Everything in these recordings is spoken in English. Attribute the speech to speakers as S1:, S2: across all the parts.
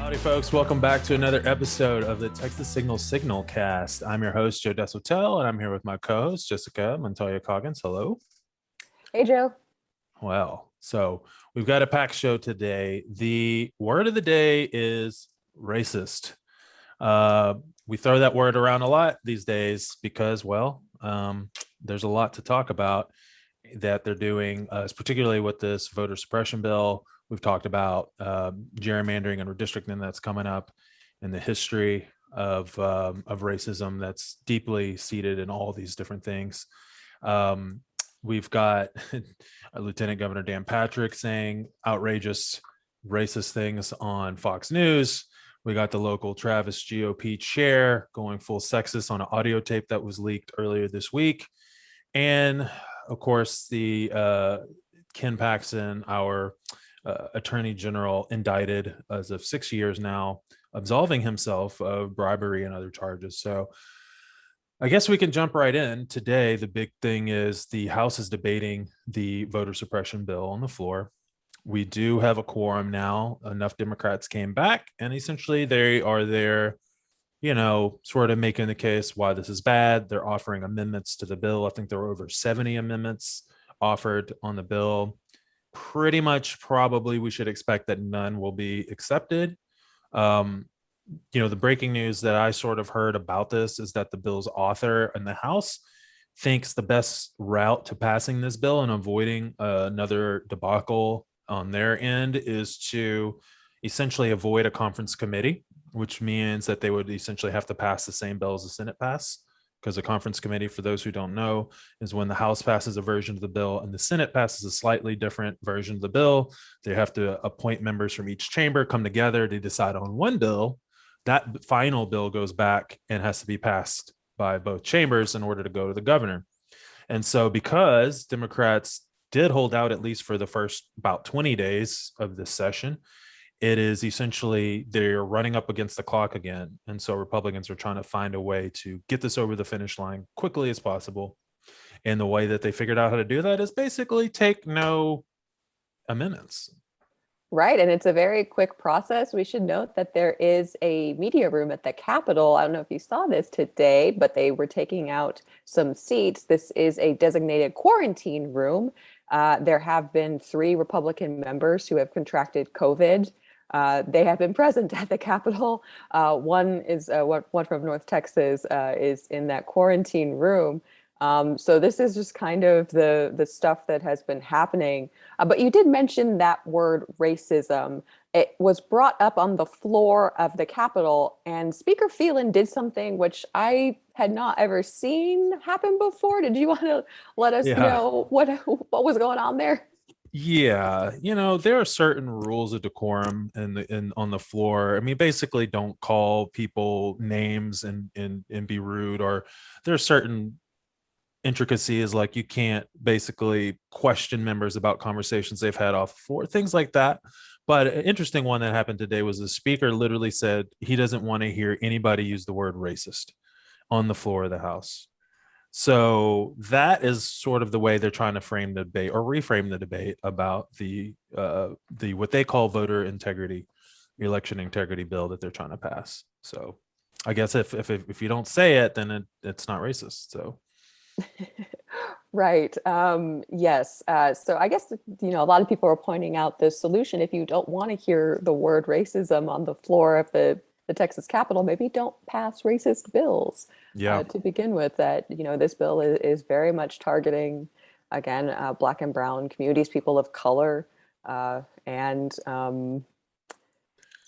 S1: Howdy, folks. Welcome back to another episode of the Texas SignalCast. I'm your host, Joe Desotel, and I'm here with my co-host, Jessica Montoya Coggins. Hello.
S2: Hey, Joe.
S1: Well, so we've got a packed show today. The word of the day is racist. We throw that word around a lot these days because, there's a lot to talk about that they're doing, particularly with this voter suppression bill. We've talked about gerrymandering and redistricting that's coming up, in the history of racism that's deeply seated in all these different things. We've got Lieutenant Governor Dan Patrick saying outrageous racist things on Fox News. We got the local Travis GOP chair going full sexist on an audio tape that was leaked earlier this week. And of course, the Ken Paxton, our Attorney General, indicted as of 6 years now, absolving himself of bribery and other charges. So I guess we can jump right in. Today, the big thing is the House is debating the voter suppression bill on the floor. We do have a quorum now. Enough Democrats came back, and essentially they are there, sort of making the case why this is bad. They're offering amendments to the bill. I think there were over 70 amendments offered on the bill. Pretty much probably we should expect that none will be accepted. The breaking news that I sort of heard about this is that the bill's author in the House thinks the best route to passing this bill and avoiding another debacle on their end is to essentially avoid a conference committee, which means that they would essentially have to pass the same bill as the Senate passed. Because a conference committee, for those who don't know, is when the House passes a version of the bill and the Senate passes a slightly different version of the bill. They have to appoint members from each chamber, come together to decide on one bill. That final bill goes back and has to be passed by both chambers in order to go to the governor. And so because Democrats did hold out, at least for the first about 20 days of this session, it is essentially they're running up against the clock again. And so Republicans are trying to find a way to get this over the finish line quickly as possible. And the way that they figured out how to do that is basically take no amendments.
S2: Right. And it's a very quick process. We should note that there is a media room at the Capitol. I don't know if you saw this today, but they were taking out some seats. This is a designated quarantine room. There have been 3 Republican members who have contracted COVID. They have been present at the Capitol. One from North Texas is in that quarantine room. So this is just kind of the stuff that has been happening. But you did mention that word racism. It was brought up on the floor of the Capitol, and Speaker Phelan did something which I had not ever seen happen before. Did you want to let us know what was going on there?
S1: Yeah, there are certain rules of decorum on the floor. I mean, basically, don't call people names and be rude, or there are certain intricacies like you can't basically question members about conversations they've had off the floor, things like that. But an interesting one that happened today was the speaker literally said he doesn't want to hear anybody use the word racist on the floor of the House. So that is sort of the way they're trying to frame the debate or reframe the debate about the what they call voter integrity, election integrity bill that they're trying to pass. So I guess if you don't say it, then it's not racist. So.
S2: Right. Yes. So I guess, a lot of people are pointing out the solution. If you don't want to hear the word racism on the floor of the Texas Capitol, maybe don't pass racist bills.
S1: Yeah.
S2: To begin with. That, this bill is very much targeting, again, Black and brown communities, people of color. And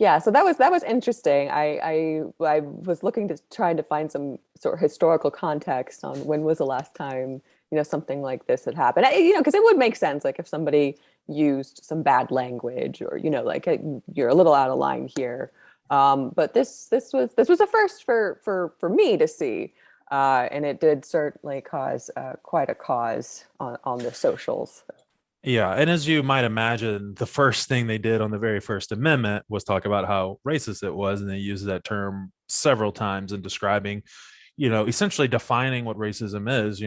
S2: yeah, so that was interesting. I was looking to trying to find some sort of historical context on when was the last time something like this had happened. Because it would make sense, like if somebody used some bad language or you're a little out of line here. But this was a first for me to see, and it did certainly cause quite a cause on the socials.
S1: Yeah, and as you might imagine, the first thing they did on the very first amendment was talk about how racist it was, and they used that term several times in describing, essentially defining what racism is,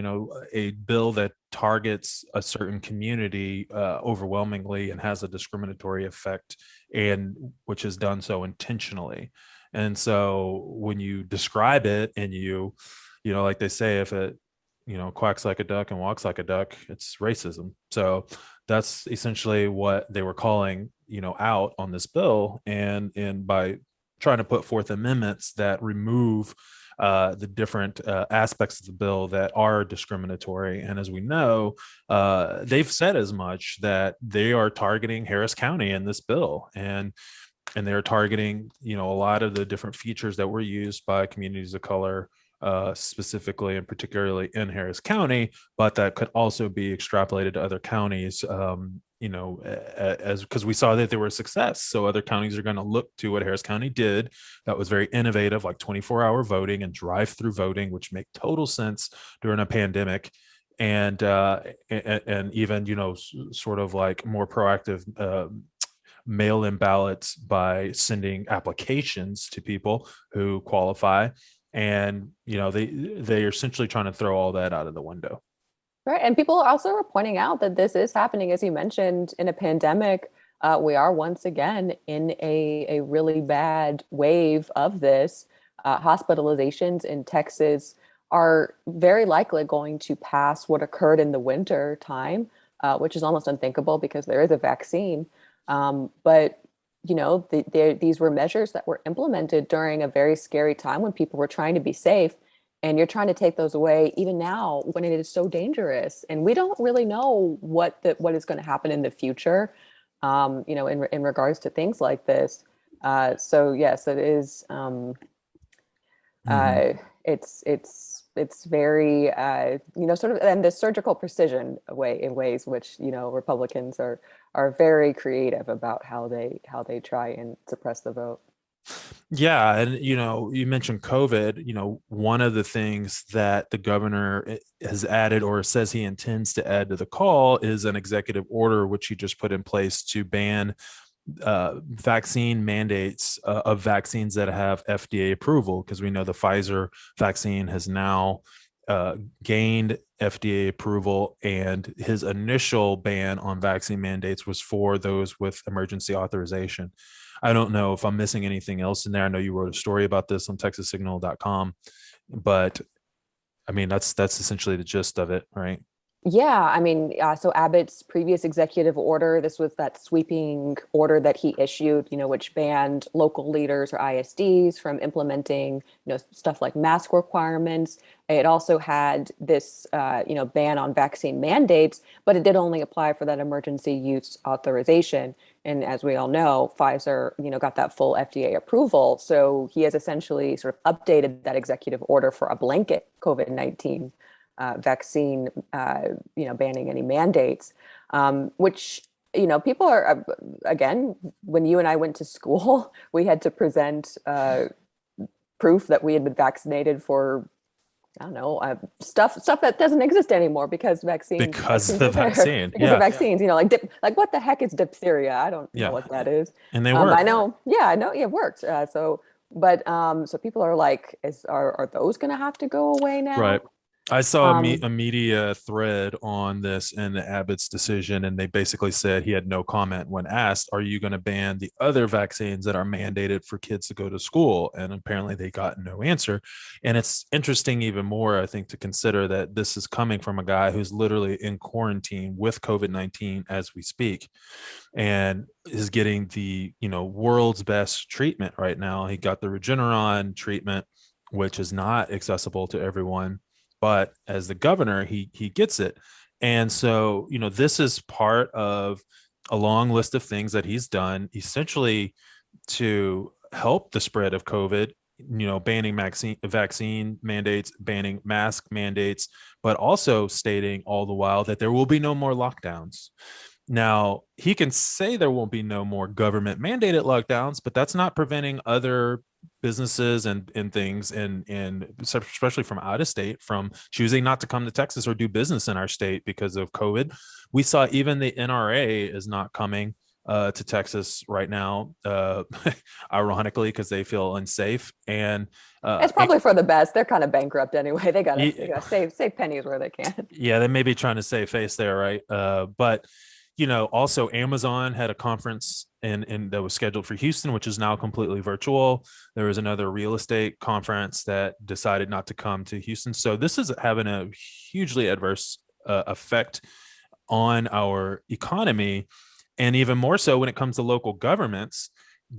S1: a bill that targets a certain community overwhelmingly and has a discriminatory effect, and which is done so intentionally. And so when you describe it and like they say, if it, quacks like a duck and walks like a duck, it's racism. So that's essentially what they were calling, out on this bill. And by trying to put forth amendments that remove the different aspects of the bill that are discriminatory. And as we know, they've said as much, that they are targeting Harris County in this bill. And they're targeting, a lot of the different features that were used by communities of color, specifically and particularly in Harris County, but that could also be extrapolated to other counties, as because we saw that they were a success. So other counties are going to look to what Harris County did that was very innovative, like 24-hour voting and drive-through voting, which make total sense during a pandemic. And even, sort of like more proactive mail-in ballots by sending applications to people who qualify. And they are essentially trying to throw all that out of the window.
S2: Right. And people also are pointing out that this is happening, as you mentioned, in a pandemic. We are once again in a really bad wave of this. Hospitalizations in Texas are very likely going to pass what occurred in the winter time, which is almost unthinkable because there is a vaccine. But these were measures that were implemented during a very scary time when people were trying to be safe, and you're trying to take those away even now when it is so dangerous. And we don't really know what is going to happen in the future, in regards to things like this. So yes, it is. It's very, sort of, and the surgical precision in ways which, Republicans are very creative about how they try and suppress the vote.
S1: Yeah. And, you mentioned COVID. One of the things that the governor has added, or says he intends to add to the call, is an executive order, which he just put in place to ban vaccine mandates of vaccines that have FDA approval, because we know the Pfizer vaccine has now gained FDA approval, and his initial ban on vaccine mandates was for those with emergency authorization. I don't know if I'm missing anything else in there. I know you wrote a story about this on TexasSignal.com, but I mean, that's essentially the gist of it, right?
S2: Yeah, I mean, so Abbott's previous executive order, this was that sweeping order that he issued, which banned local leaders or ISDs from implementing, stuff like mask requirements. It also had this, ban on vaccine mandates, but it did only apply for that emergency use authorization. And as we all know, Pfizer, got that full FDA approval. So he has essentially sort of updated that executive order for a blanket COVID-19 vaccine, banning any mandates, which, people are, again, when you and I went to school, we had to present proof that we had been vaccinated for, I don't know, stuff that doesn't exist anymore because vaccines.
S1: Because
S2: vaccines
S1: the
S2: are there.
S1: vaccine.
S2: Because
S1: Yeah.
S2: of vaccines, like what the heck is diphtheria? I don't know
S1: Yeah.
S2: what that is.
S1: And they work.
S2: I know. Yeah, I know. It worked. So people are like, are those going to have to go away now?
S1: Right. I saw
S2: Um,
S1: a media thread on this and the Abbott's decision, and they basically said he had no comment when asked, "Are you going to ban the other vaccines that are mandated for kids to go to school?" And apparently they got no answer. And it's interesting even more, I think, to consider that this is coming from a guy who's literally in quarantine with COVID-19 as we speak, and is getting the, world's best treatment right now. He got the Regeneron treatment, which is not accessible to everyone, but as the governor, he gets it. And so, this is part of a long list of things that he's done essentially to help the spread of COVID, banning vaccine mandates, banning mask mandates, but also stating all the while that there will be no more lockdowns. Now, he can say there won't be no more government mandated lockdowns, but that's not preventing other businesses and things, and especially from out of state, from choosing not to come to Texas or do business in our state because of COVID. We saw even the NRA is not coming to Texas right now, ironically, because they feel unsafe. And
S2: It's probably for the best. They're kind of bankrupt anyway. They
S1: y-
S2: gotta save pennies where they can.
S1: yeah, they may be trying to save face there, right? But also Amazon had a conference and that was scheduled for Houston, which is now completely virtual. There was another real estate conference that decided not to come to Houston. So this is having a hugely adverse effect on our economy, and even more so when it comes to local governments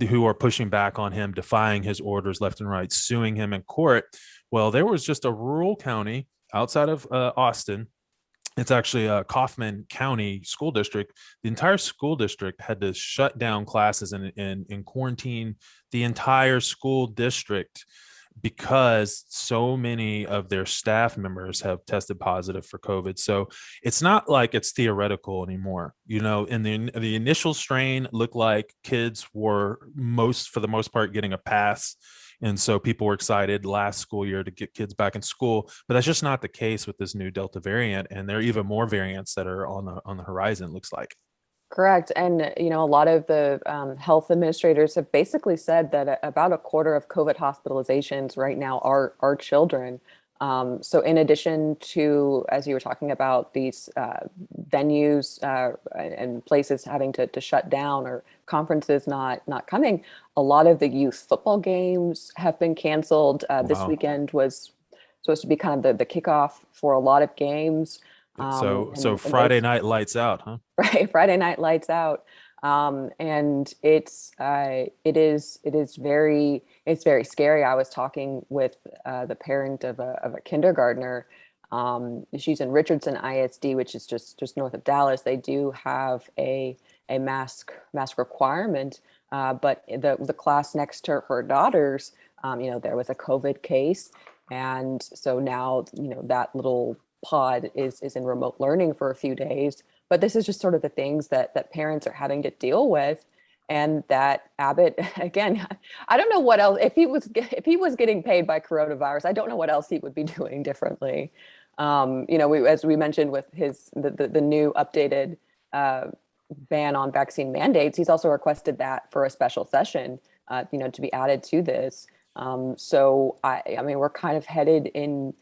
S1: who are pushing back on him, defying his orders left and right, suing him in court. Well, there was just a rural county outside of Austin. It's actually a Kaufman County school district. The entire school district had to shut down classes and quarantine the entire school district because so many of their staff members have tested positive for COVID. So it's not like it's theoretical anymore. In the initial strain looked like kids were for the most part getting a pass. And so people were excited last school year to get kids back in school, but that's just not the case with this new Delta variant. And there are even more variants that are on the horizon, it looks like.
S2: Correct. And, a lot of the health administrators have basically said that about a quarter of COVID hospitalizations right now are children. So in addition to, as you were talking about, these venues and places having to shut down or conferences not coming, a lot of the youth football games have been canceled. This
S1: Wow.
S2: weekend was supposed to be kind of the kickoff for a lot of games.
S1: So
S2: And they've
S1: Friday night lights out, huh?
S2: right, Friday night lights out. And it's very scary. I was talking with the parent of a kindergartner. She's in Richardson ISD, which is just north of Dallas. They do have a mask requirement, but the class next to her daughter's, there was a COVID case, and so now that little pod is in remote learning for a few days. But this is just sort of the things that parents are having to deal with, and that Abbott, again, I don't know what else, if he was getting paid by coronavirus, I don't know what else he would be doing differently. As we mentioned with the new updated ban on vaccine mandates, he's also requested that for a special session, to be added to this. So I mean, we're kind of headed in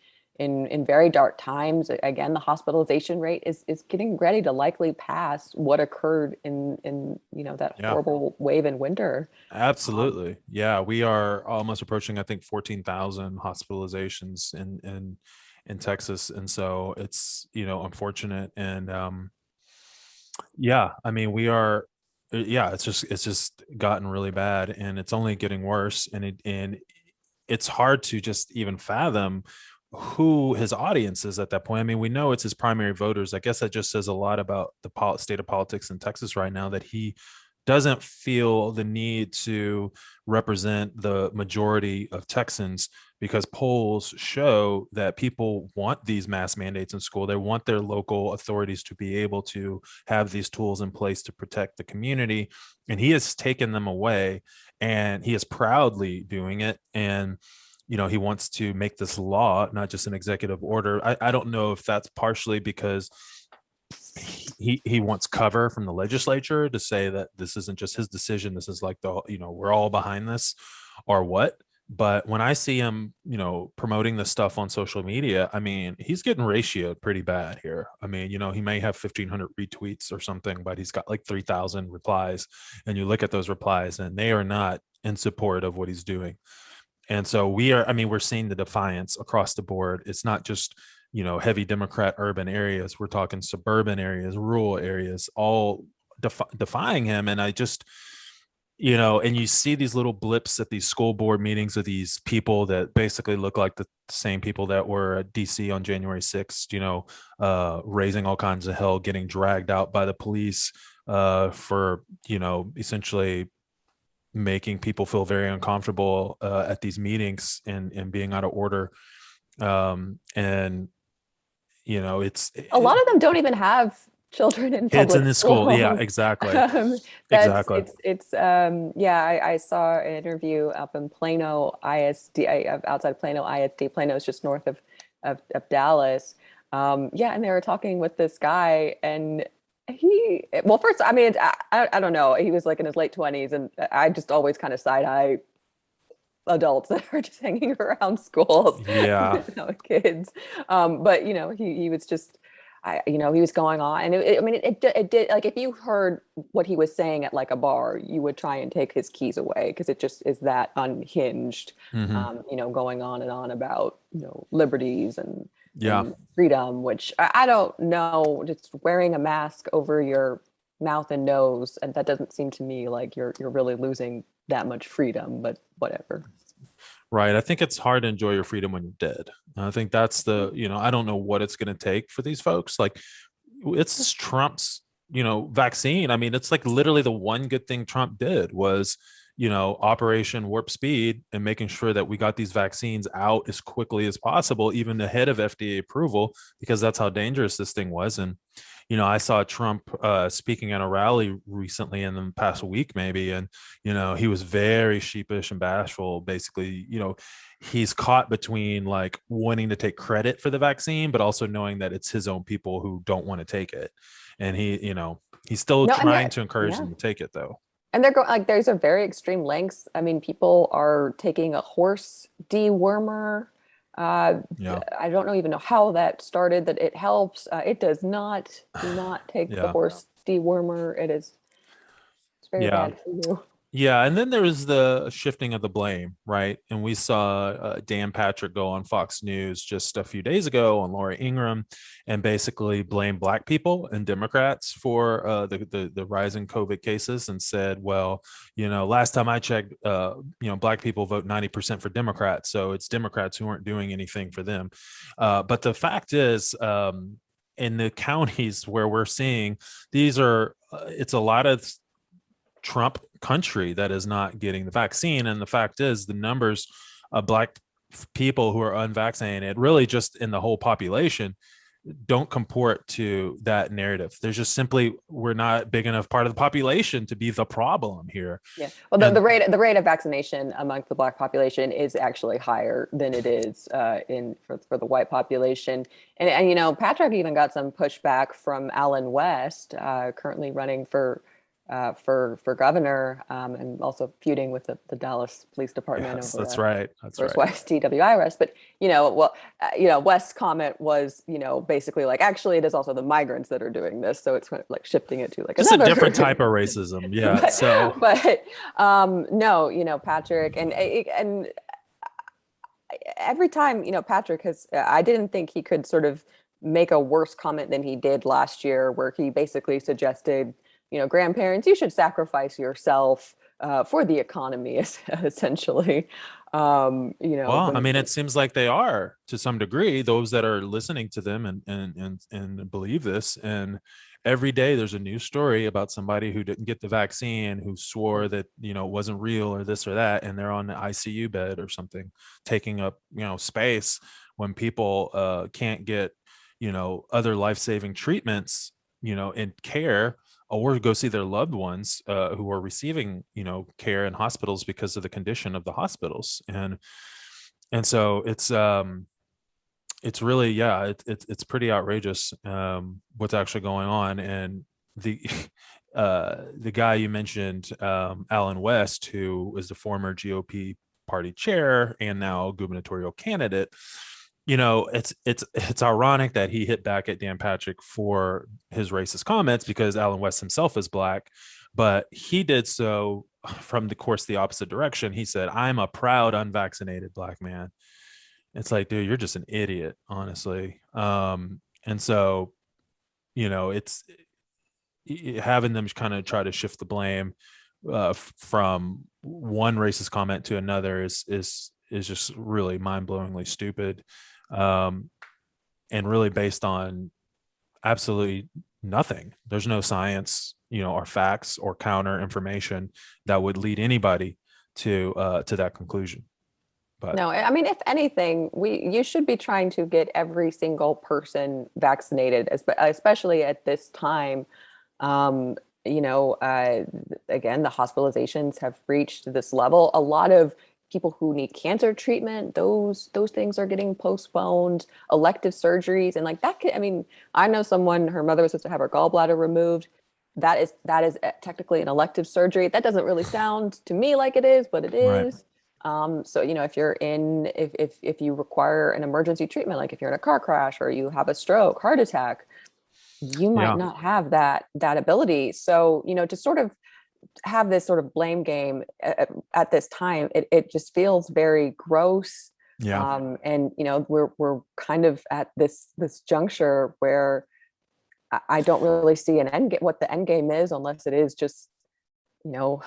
S2: very dark times. Again, the hospitalization rate is getting ready to likely pass what occurred in that
S1: Yeah,
S2: horrible wave in winter.
S1: absolutely. Yeah, we are almost approaching, I think, 14,000 hospitalizations in Texas, and so it's unfortunate. And yeah, I mean, we are. Yeah, it's just gotten really bad, and it's only getting worse, and it's hard to just even fathom who his audience is at that point. I mean, we know it's his primary voters. I guess that just says a lot about the state of politics in Texas right now, that he doesn't feel the need to represent the majority of Texans, because polls show that people want these mask mandates in school. They want their local authorities to be able to have these tools in place to protect the community. And he has taken them away, and he is proudly doing it. And he wants to make this law, not just an executive order. I don't know if that's partially because he wants cover from the legislature to say that this isn't just his decision. This is like we're all behind this, or what. But when I see him, promoting this stuff on social media, I mean, he's getting ratioed pretty bad here. I mean, he may have 1,500 retweets or something, but he's got like 3,000 replies. And you look at those replies, and they are not in support of what he's doing. And so we're seeing the defiance across the board. It's not just, heavy Democrat urban areas. We're talking suburban areas, rural areas, all defying him. And I just, and you see these little blips at these school board meetings of these people that basically look like the same people that were at DC on January 6th, raising all kinds of hell, getting dragged out by the police for, essentially making people feel very uncomfortable at these meetings and being out of order. And it's
S2: A lot of them don't even have children in
S1: kids in
S2: public
S1: the school. Yeah,
S2: schools.
S1: exactly.
S2: um, that's
S1: Exactly.
S2: it's yeah, I saw an interview up in Plano ISD, outside Plano ISD. Plano is just north of Dallas. Yeah, and they were talking with this guy, and Well, first, I mean, I don't know. He was like in his late 20s, and I just always kind of side eye adults that are just hanging around schools
S1: Yeah.
S2: with no kids. But he was just, he was going on, and I mean, it did, like, if you heard what he was saying at like a bar, you would try and take his keys away because it just is that unhinged.
S1: Hmm.
S2: Going on and on about liberties
S1: Yeah.
S2: and freedom, which I don't know, just wearing a mask over your mouth and nose, and that doesn't seem to me like you're really losing that much freedom, but whatever.
S1: Right. I think it's hard to enjoy your freedom when you're dead. And I think that's I don't know what it's going to take for these folks. Like, it's this Trump's, vaccine. I mean, it's like literally the one good thing Trump did was, Operation Warp Speed and making sure that we got these vaccines out as quickly as possible, even ahead of FDA approval, because that's how dangerous this thing was. And, I saw Trump speaking at a rally recently in the past week, maybe, and he was very sheepish and bashful. Basically, he's caught between like wanting to take credit for the vaccine, but also knowing that it's his own people who don't want to take it, and he's still
S2: No, and
S1: trying
S2: they're
S1: to encourage
S2: yeah,
S1: them to take it, though.
S2: and they're going like there's a very extreme lengths. I mean, people are taking a horse dewormer. Uh,
S1: Yeah,
S2: I don't know even know how that started. That it helps. It does not. Do not take the
S1: yeah,
S2: horse dewormer. It's very
S1: yeah.
S2: bad for you.
S1: Yeah, and then there was the shifting of the blame, right? And we saw Dan Patrick go on Fox News just a few days ago on Laura Ingraham and basically blame Black people and Democrats for the rise in COVID cases, and said, well, last time I checked, Black people vote 90% for Democrats, so it's Democrats who aren't doing anything for them. But the fact is, in the counties where we're seeing these are, it's a lot of Trump country that is not getting the vaccine. And the fact is, the numbers of Black people who are unvaccinated, really just in the whole population, don't comport to that narrative. There's just simply, we're not big enough part of the population to be the problem here.
S2: Yeah. Well,
S1: And
S2: the rate of vaccination among the Black population is actually higher than it is for the white population. And Patrick even got some pushback from Alan West, currently running for governor, and also feuding with the Dallas Police Department
S1: yes,
S2: over
S1: that's right. That's
S2: First
S1: right.
S2: Wife's DWI arrest. But West's comment was, basically like, actually, it is also the migrants that are doing this, so it's kind of like shifting it to like
S1: Just a
S2: another.
S1: different type of racism. Yeah. So
S2: but no, Patrick and every time Patrick has, I didn't think he could sort of make a worse comment than he did last year, where he basically suggested, grandparents, you should sacrifice yourself for the economy, essentially.
S1: well, I
S2: When
S1: mean, it seems like they are to some degree, those that are listening to them and believe this. And every day there's a new story about somebody who didn't get the vaccine, who swore that, it wasn't real or this or that, and they're on the ICU bed or something, taking up, space when people can't get, other life-saving treatments, and care, or go see their loved ones who are receiving, care in hospitals because of the condition of the hospitals. And so it's really, yeah, it's pretty outrageous what's actually going on. And the the guy you mentioned, Alan West, who is the former GOP party chair and now gubernatorial candidate, it's ironic that he hit back at Dan Patrick for his racist comments, because Alan West himself is Black, but he did so from the opposite direction. He said, I'm a proud unvaccinated Black man. It's like, dude, you're just an idiot, honestly. And so, it's having them kind of try to shift the blame from one racist comment to another is just really mind-blowingly stupid, um, and really based on absolutely nothing. There's no science, or facts or counter information that would lead anybody to that conclusion. But
S2: No, I mean, if anything, you should be trying to get every single person vaccinated, especially at this time. Um, again, the hospitalizations have reached this level. A lot of people who need cancer treatment, those things are getting postponed, elective surgeries. And like that could, I mean, I know someone, her mother was supposed to have her gallbladder removed. That is technically an elective surgery. That doesn't really sound to me like it is, but it
S1: Right.
S2: is. So if you're in, if you require an emergency treatment, like if you're in a car crash or you have a stroke, heart attack, you might
S1: Yeah.
S2: not have that ability. So to sort of have this sort of blame game at this time, it just feels very gross.
S1: Yeah.
S2: And we're kind of at this juncture where I don't really see an end game, what the end game is, unless it is just you know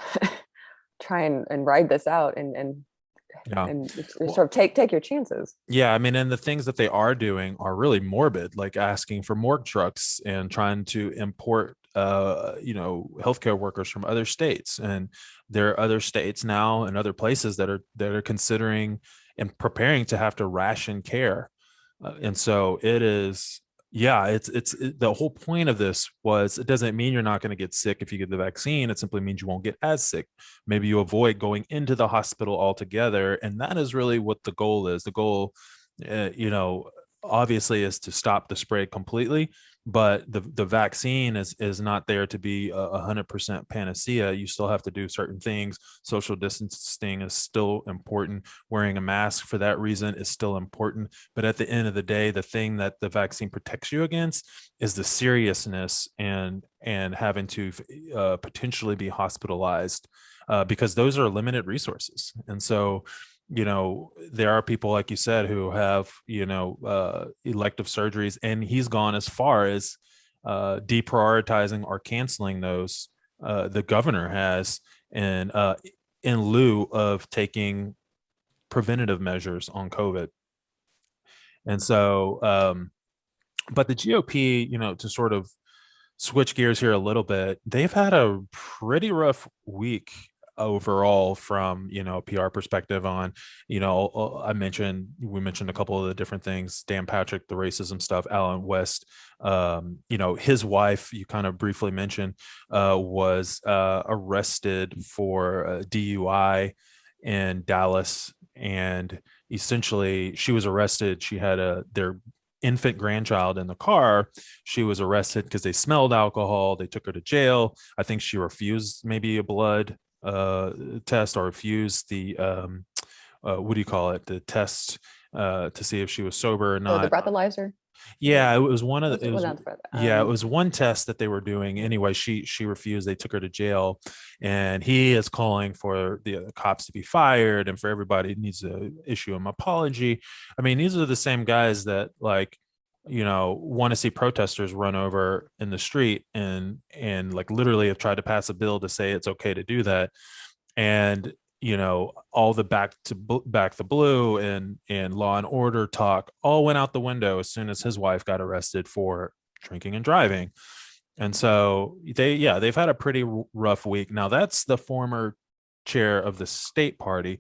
S2: try and ride this out
S1: Yeah.
S2: and
S1: Well,
S2: sort of take your chances.
S1: yeah, I mean, and the things that they are doing are really morbid, like asking for morgue trucks and trying to import healthcare workers from other states. And there are other states now and other places that are considering and preparing to have to ration care. And so it is, yeah, the whole point of this was it doesn't mean you're not going to get sick if you get the vaccine. It simply means you won't get as sick. Maybe you avoid going into the hospital altogether. And that is really what the goal is. The goal, obviously is to stop the spread completely, but the vaccine is not there to be 100% panacea. You still have to do certain things. Social distancing is still important. Wearing a mask for that reason is still important. But at the end of the day, the thing that the vaccine protects you against is the seriousness and having to potentially be hospitalized, because those are limited resources. And so there are people, like you said, who have elective surgeries, and he's gone as far as deprioritizing or canceling those. The governor has, and in lieu of taking preventative measures on COVID. And so but the GOP, to sort of switch gears here a little bit, they've had a pretty rough week overall from PR perspective on we mentioned a couple of the different things. Dan Patrick, the racism stuff, Alan West, his wife, you kind of briefly mentioned, was arrested for DUI in Dallas, and essentially she was arrested. She had their infant grandchild in the car. She was arrested because they smelled alcohol. They took her to jail. I think she refused maybe a blood test, or refused the what do you call it, the test to see if she was sober or
S2: Oh, the
S1: not.
S2: breathalyzer.
S1: Yeah, it was one of
S2: Was
S1: the,
S2: it,
S1: it
S2: well,
S1: was
S2: not the breath.
S1: yeah, it was one test that they were doing. Anyway, she refused. They took her to jail, and he is calling for the cops to be fired and for everybody needs to issue an apology. I mean, these are the same guys that want to see protesters run over in the street and like literally have tried to pass a bill to say it's okay to do that. And all the back the blue and Law and Order talk all went out the window as soon as his wife got arrested for drinking and driving. And so they've had a pretty rough week. Now that's the former chair of the state party.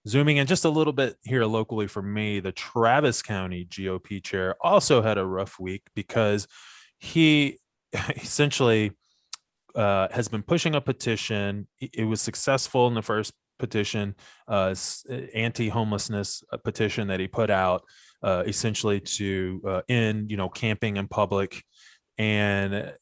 S1: Zooming in just a little bit here locally for me, the Travis County GOP chair also had a rough week because he essentially has been pushing a petition. It was successful in the first petition, anti-homelessness petition that he put out, essentially to end, camping in public. And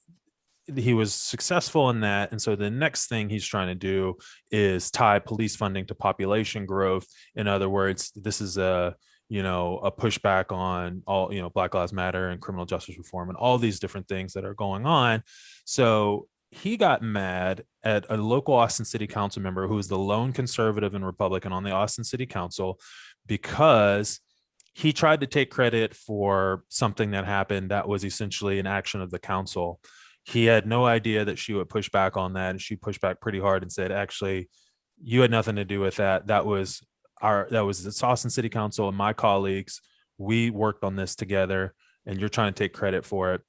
S1: he was successful in that. And so the next thing he's trying to do is tie police funding to population growth. In other words, this is a pushback on all, Black Lives Matter and criminal justice reform and all these different things that are going on. So he got mad at a local Austin City Council member who is the lone conservative and Republican on the Austin City Council, because he tried to take credit for something that happened that was essentially an action of the council. He had no idea that she would push back on that, and she pushed back pretty hard and said, actually, you had nothing to do with that. That was the Austin City Council and my colleagues. We worked on this together, and you're trying to take credit for it.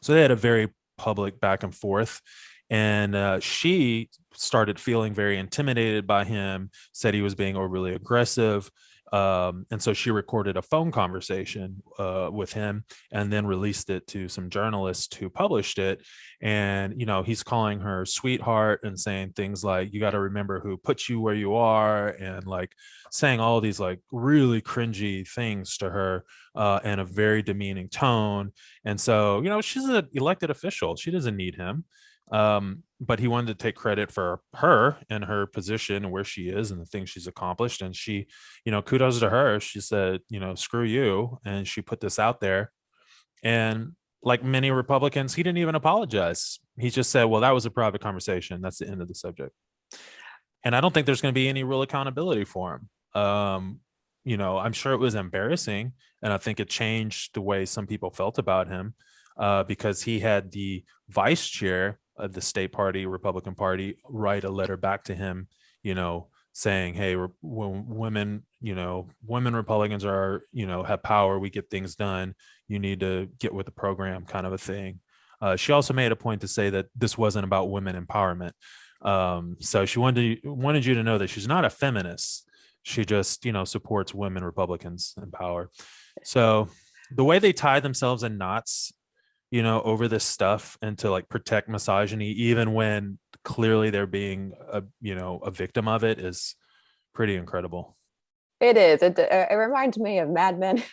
S1: So they had a very public back and forth. And she started feeling very intimidated by him, said he was being overly aggressive. And so she recorded a phone conversation with him and then released it to some journalists who published it. And, he's calling her sweetheart and saying things like, you got to remember who put you where you are, and like saying all these like really cringy things to her in a very demeaning tone. And so, she's an elected official. She doesn't need him. But he wanted to take credit for her and her position and where she is and the things she's accomplished. And she, kudos to her. She said, screw you. And she put this out there. And like many Republicans, he didn't even apologize. He just said, well, that was a private conversation. That's the end of the subject. And I don't think there's going to be any real accountability for him. I'm sure it was embarrassing. And I think it changed the way some people felt about him because he had the vice chair of the state party, Republican Party, write a letter back to him, saying, hey, when women Republicans are, have power, we get things done. You need to get with the program, kind of a thing. She also made a point to say that this wasn't about women empowerment. So she wanted you to know that she's not a feminist. She just, supports women Republicans in power. So the way they tie themselves in knots, over this stuff and to like protect misogyny, even when clearly they're being a victim of it, is pretty incredible.
S2: It is. It reminds me of Mad Men,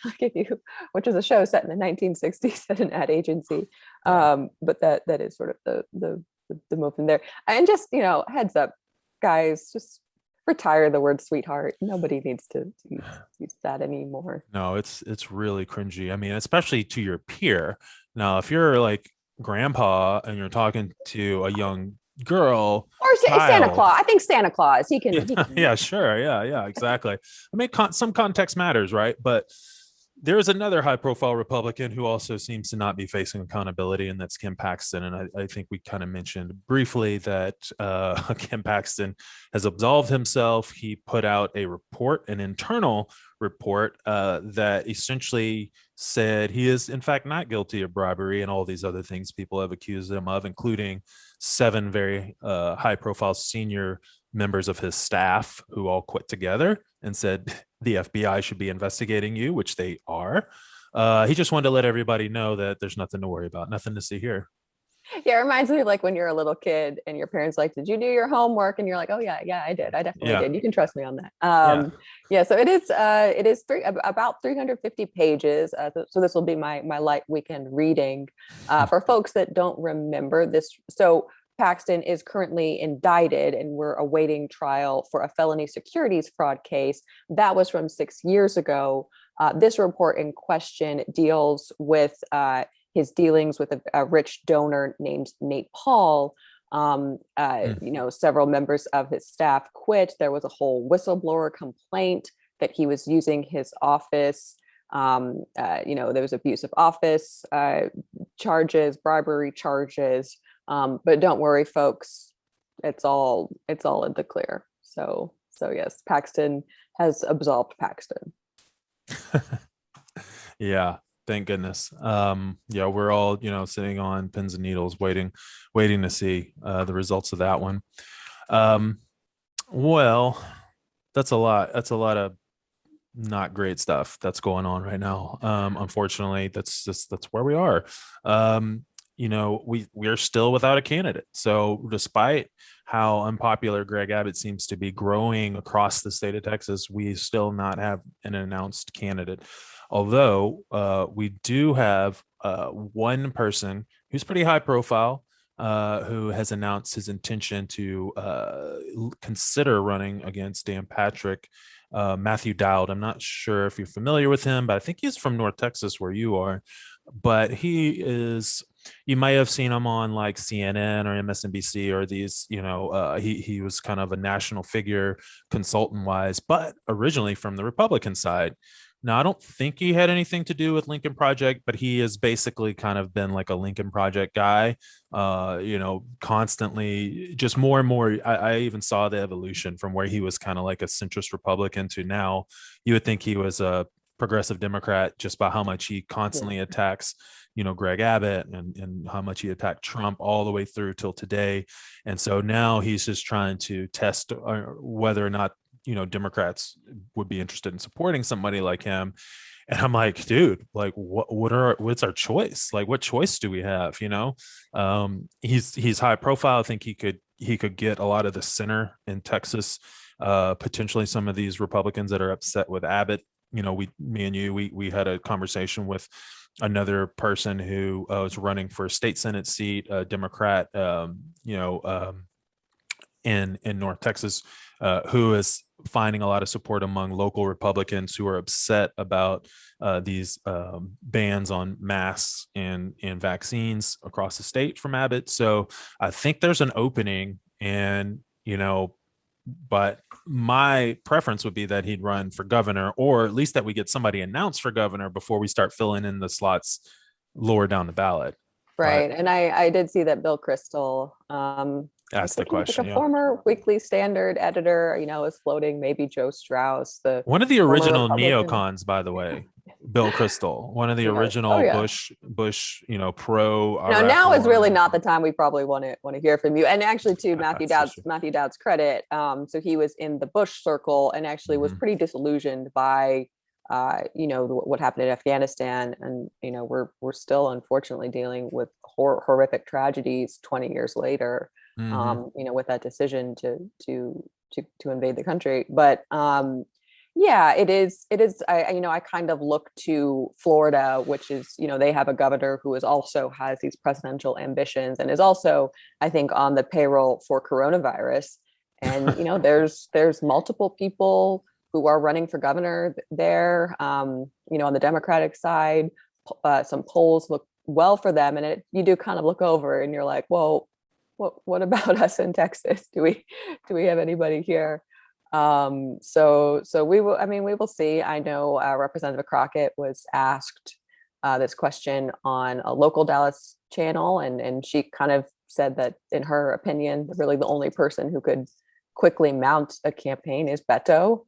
S2: which is a show set in the 1960s at an ad agency. But that is sort of the movement there. And just, heads up, guys, just retire the word sweetheart. Nobody needs to use that anymore.
S1: No, it's really cringy. I mean, especially to your peer. Now, if you're like grandpa and you're talking to a young girl
S2: or Santa Claus, I think Santa Claus, he can.
S1: Yeah, sure. Yeah, exactly. I mean, some context matters, right? But there is another high profile Republican who also seems to not be facing accountability, and that's Kim Paxton. And I think we kind of mentioned briefly that Kim Paxton has absolved himself. He put out a report, an internal report that essentially said he is in fact not guilty of bribery and all these other things people have accused him of, including 7 very high profile senior members of his staff who all quit together and said the FBI should be investigating you, which they are. He just wanted to let everybody know that there's nothing to worry about, nothing to see here.
S2: Yeah, it reminds me of like when you're a little kid and your parents like, did you do your homework? And you're like, oh yeah, I did. I definitely did. You can trust me on that. So it is about 350 pages. So this will be my light weekend reading for folks that don't remember this. So Paxton is currently indicted and we're awaiting trial for a felony securities fraud case. That was from 6 years ago. This report in question deals with his dealings with a rich donor named Nate Paul. Several members of his staff quit. There was a whole whistleblower complaint that he was using his office. There was abuse of office charges, bribery charges. But don't worry, folks, it's all in the clear. So yes, Paxton has absolved Paxton.
S1: Yeah, thank goodness. We're all, sitting on pins and needles, waiting to see the results of that one. Well, that's a lot of not great stuff that's going on right now. Unfortunately, that's where we are. We are still without a candidate. So despite how unpopular Greg Abbott seems to be growing across the state of Texas, we still not have an announced candidate. Although we do have one person who's pretty high profile, who has announced his intention to consider running against Dan Patrick. Matthew Dowd. I'm not sure if you're familiar with him, but I think he's from North Texas where you are. But you might have seen him on like CNN or MSNBC or these, he was kind of a national figure consultant wise, but originally from the Republican side. Now, I don't think he had anything to do with Lincoln Project, but he has basically kind of been like a Lincoln Project guy, constantly just more and more. I even saw the evolution from where he was kind of like a centrist Republican to now you would think he was a progressive Democrat just by how much he constantly attacks, Greg Abbott and how much he attacked Trump all the way through till today. And so now he's just trying to test whether or not Democrats would be interested in supporting somebody like him. And I'm like, dude, like what's our choice? Like, what choice do we have? He's high profile. I think he could get a lot of the center in Texas, potentially some of these Republicans that are upset with Abbott. Me and you, we had a conversation with another person who was running for a state Senate seat, a Democrat, in North Texas, who is finding a lot of support among local Republicans who are upset about these bans on masks and vaccines across the state from Abbott. So I think there's an opening, and but my preference would be that he'd run for governor, or at least that we get somebody announced for governor before we start filling in the slots lower down the ballot.
S2: Right. And I did see that Bill Kristol,
S1: Ask the question.
S2: like a former Weekly Standard editor, is floating maybe Joe Strauss, the
S1: one of the
S2: former
S1: original
S2: Republican.
S1: neocons, by the way, Bill Kristol, one of the
S2: Yes.
S1: original
S2: Oh, yeah.
S1: Bush, pro. Iraq
S2: Now is
S1: war.
S2: really not the time we probably want to hear from you. And actually, to Matthew
S1: That's so
S2: Dowd's credit, so he was in the Bush circle and actually was pretty disillusioned by what happened in Afghanistan, and we're still unfortunately dealing with horrific tragedies 20 years later. With that decision to invade the country. But yeah, it is. I kind of look to Florida, which is, they have a governor who also has these presidential ambitions and is also, I think, on the payroll for coronavirus. And there's multiple people who are running for governor there. On the Democratic side, some polls look well for them, and you do kind of look over and you're like, well, what about us in Texas? Do we have anybody here? So we will see. I know Representative Crockett was asked this question on a local Dallas channel, and she kind of said that, in her opinion, really the only person who could quickly mount a campaign is Beto.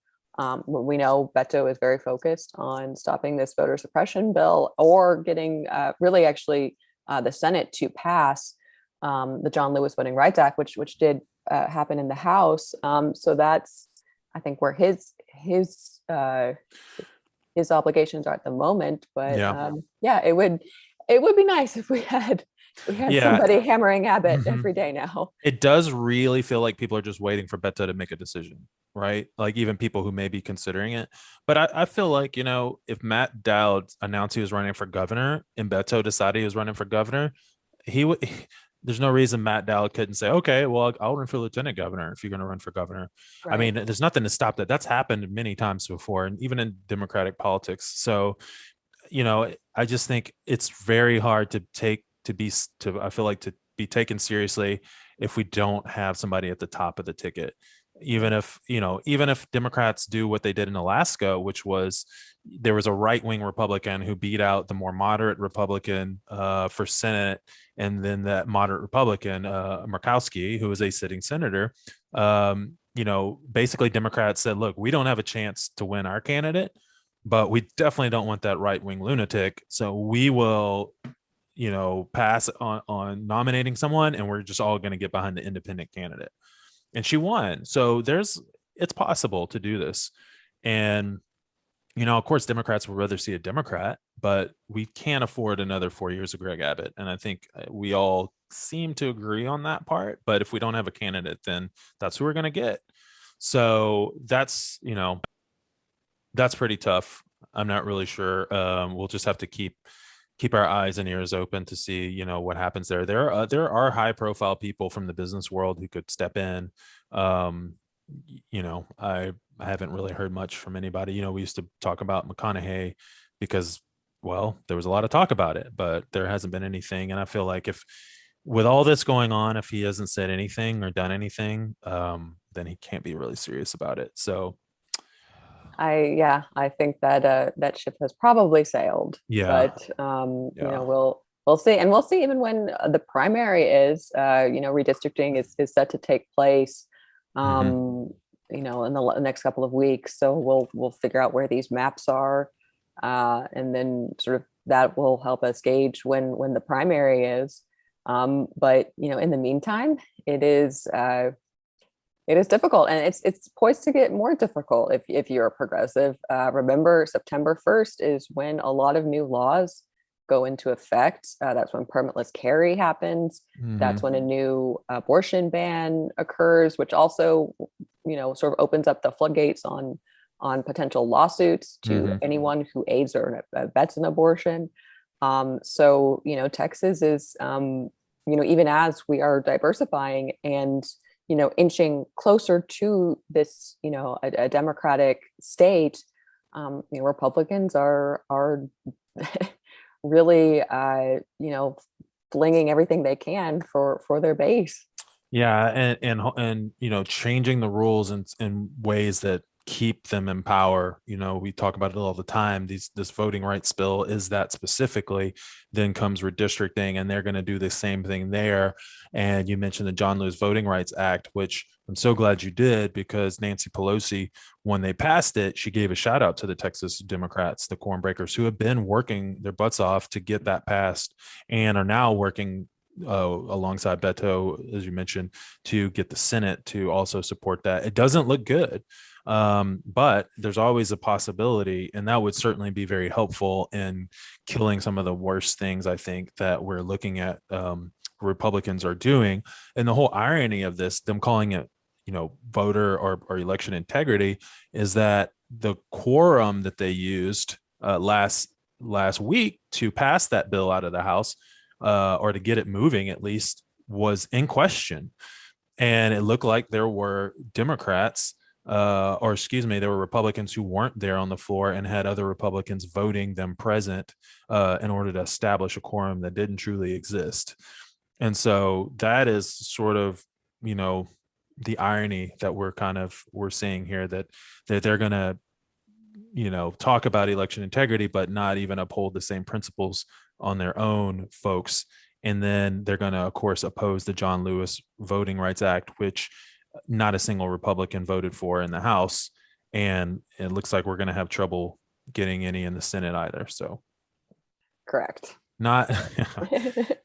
S2: We know Beto is very focused on stopping this voter suppression bill, or getting the Senate to pass the John Lewis Voting Rights Act, which did happen in the House. So that's, I think, where his obligations are at the moment. But it would be nice if we had somebody hammering Abbott every day now.
S1: It does really feel like people are just waiting for Beto to make a decision, right? Like, even people who may be considering it. But I feel like, if Matt Dowd announced he was running for governor and Beto decided he was running for governor, there's no reason Matt Dowd couldn't say, okay, well, I'll run for lieutenant governor if you're going to run for governor. Right. I mean, there's nothing to stop that. That's happened many times before, and even in Democratic politics. So, I just think it's very hard to be taken seriously if we don't have somebody at the top of the ticket. Even if Democrats do what they did in Alaska, which was, there was a right-wing Republican who beat out the more moderate Republican for Senate, and then that moderate Republican, Murkowski, who was a sitting senator, basically Democrats said, look, we don't have a chance to win our candidate, but we definitely don't want that right-wing lunatic. So we will, pass on nominating someone, and we're just all going to get behind the independent candidate. And she won. So it's possible to do this. And, of course, Democrats would rather see a Democrat, but we can't afford another 4 years of Greg Abbott. And I think we all seem to agree on that part. But if we don't have a candidate, then that's who we're going to get. So that's pretty tough. I'm not really sure. We'll just have to keep our eyes and ears open to see, what happens there. There are high profile people from the business world who could step in. I haven't really heard much from anybody. We used to talk about McConaughey because, well, there was a lot of talk about it, but there hasn't been anything. And I feel like with all this going on, if he hasn't said anything or done anything, then he can't be really serious about it. So
S2: I think that that ship has probably sailed.
S1: Yeah.
S2: But we'll see, and we'll see even when the primary is. Redistricting is set to take place. In the next couple of weeks. So we'll figure out where these maps are, and then sort of that will help us gauge when the primary is. But in the meantime, it is. It is difficult, and it's poised to get more difficult if you're a progressive. Remember, September 1st is when a lot of new laws go into effect. That's when permitless carry happens.
S1: Hmm.
S2: That's when a new abortion ban occurs, which also, sort of opens up the floodgates on potential lawsuits to
S1: Hmm.
S2: anyone who aids or abets an abortion. So, Texas is, even as we are diversifying and inching closer to this, a democratic state, Republicans are really, flinging everything they can for their base.
S1: Yeah, and changing the rules in ways that keep them in power. We talk about it all the time. This voting rights bill is that specifically. Then comes redistricting, and they're going to do the same thing there. And you mentioned the John Lewis Voting Rights Act, which I'm so glad you did, because Nancy Pelosi, when they passed it, she gave a shout out to the Texas Democrats, the cornbreakers, who have been working their butts off to get that passed and are now working alongside Beto, as you mentioned, to get the Senate to also support that. It doesn't look good, but there's always a possibility, and that would certainly be very helpful in killing some of the worst things I think that we're looking at. Republicans are doing, and the whole irony of this, them calling it, voter or election integrity, is that the quorum that they used last week to pass that bill out of the House, or to get it moving at least, was in question. And it looked like there were Democrats, or excuse me, there were Republicans who weren't there on the floor and had other Republicans voting them present, in order to establish a quorum that didn't truly exist. And so that is sort of, the irony that we're seeing here, that they're going to, talk about election integrity, but not even uphold the same principles on their own folks. And then they're going to, of course, oppose the John Lewis Voting Rights Act, which not a single Republican voted for in the House. And it looks like we're going to have trouble getting any in the Senate either. So
S2: Correct.
S1: not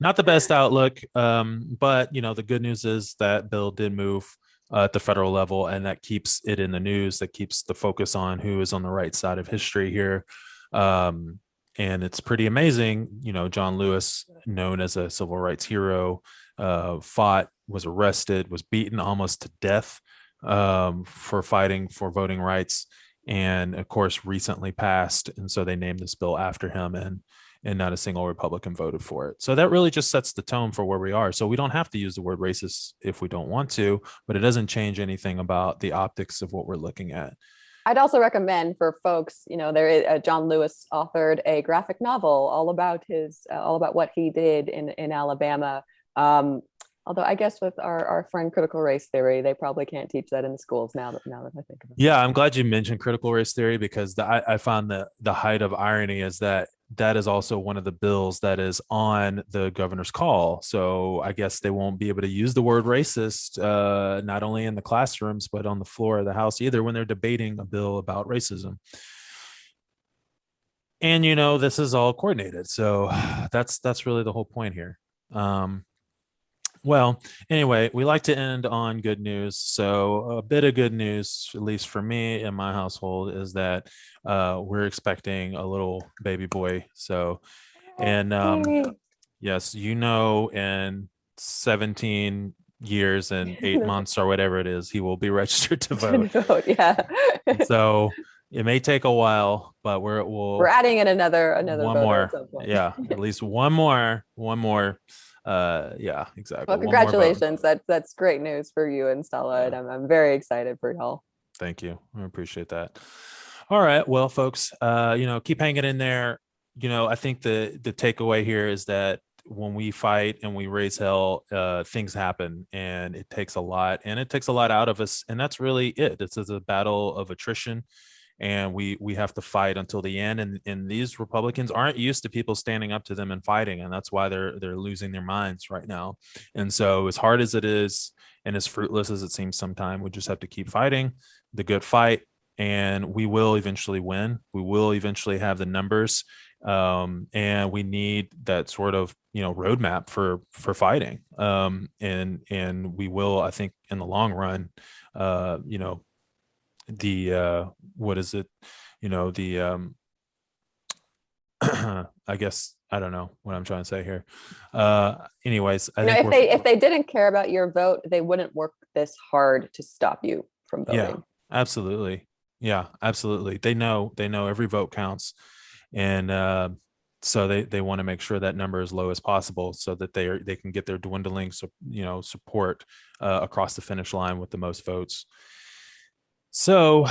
S1: not the best outlook. But the good news is that bill did move at the federal level, and that keeps it in the news. That keeps the focus on who is on the right side of history here. And it's pretty amazing. John Lewis, known as a civil rights hero, was arrested, was beaten almost to death, for fighting for voting rights, and of course recently passed. And so they named this bill after him, and not a single Republican voted for it. So that really just sets the tone for where we are. So we don't have to use the word racist if we don't want to, but it doesn't change anything about the optics of what we're looking at.
S2: I'd also recommend for folks, there is John Lewis authored a graphic novel all about what he did in Alabama. Although I guess with our friend critical race theory, they probably can't teach that in the schools now that I think of it.
S1: Yeah, I'm glad you mentioned critical race theory, because I found the height of irony is that is also one of the bills that is on the governor's call. So I guess they won't be able to use the word racist, not only in the classrooms, but on the floor of the House either, when they're debating a bill about racism. And this is all coordinated. So that's really the whole point here. Well, anyway, we like to end on good news. So a bit of good news, at least for me and my household, is that we're expecting a little baby boy. So, and yes, in 17 years and 8 months or whatever it is, he will be registered to vote.
S2: Yeah.
S1: So it may take a while, but we're
S2: adding in another
S1: one
S2: voter
S1: more.
S2: at some point.
S1: Yeah, at least one more. Yeah, exactly.
S2: Well, congratulations. That's great news for you and Stella, and I'm very excited for y'all.
S1: Thank you. I appreciate that. All right, well, folks, keep hanging in there. I think the takeaway here is that when we fight and we raise hell, things happen, and it takes a lot, out of us, and that's really it. This is a battle of attrition, and we have to fight until the end. And these Republicans aren't used to people standing up to them and fighting, and that's why they're losing their minds right now. And so, as hard as it is, and as fruitless as it seems sometimes, we just have to keep fighting the good fight, and we will eventually win. We will eventually have the numbers, And we need that sort of roadmap for fighting. And we will, I think, in the long run, the what is it? The I guess I don't know what I'm trying to say here. Anyways, I think
S2: if they didn't care about your vote, they wouldn't work this hard to stop you from voting.
S1: Yeah, absolutely. Yeah, absolutely. They know every vote counts, and so they want to make sure that number is low as possible so that they can get their dwindling support across the finish line with the most votes. So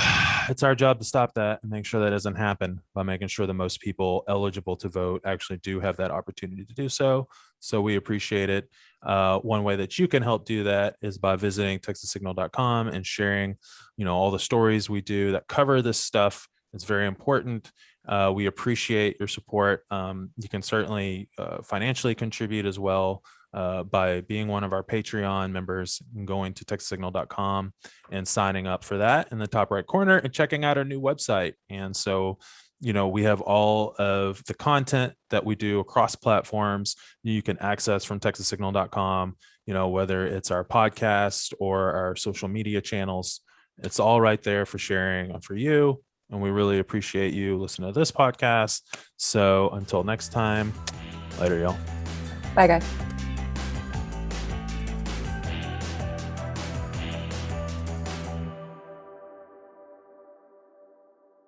S1: it's our job to stop that and make sure that doesn't happen by making sure the most people eligible to vote actually do have that opportunity to do so. So we appreciate it. One way that you can help do that is by visiting texassignal.com and sharing, all the stories we do that cover this stuff. It's very important. We appreciate your support. You can certainly financially contribute as well by being one of our Patreon members and going to texassignal.com and signing up for that in the top right corner and checking out our new website. And so, we have all of the content that we do across platforms you can access from texassignal.com, whether it's our podcast or our social media channels. It's all right there for sharing and for you. And we really appreciate you listening to this podcast. So until next time, later, y'all.
S2: Bye, guys.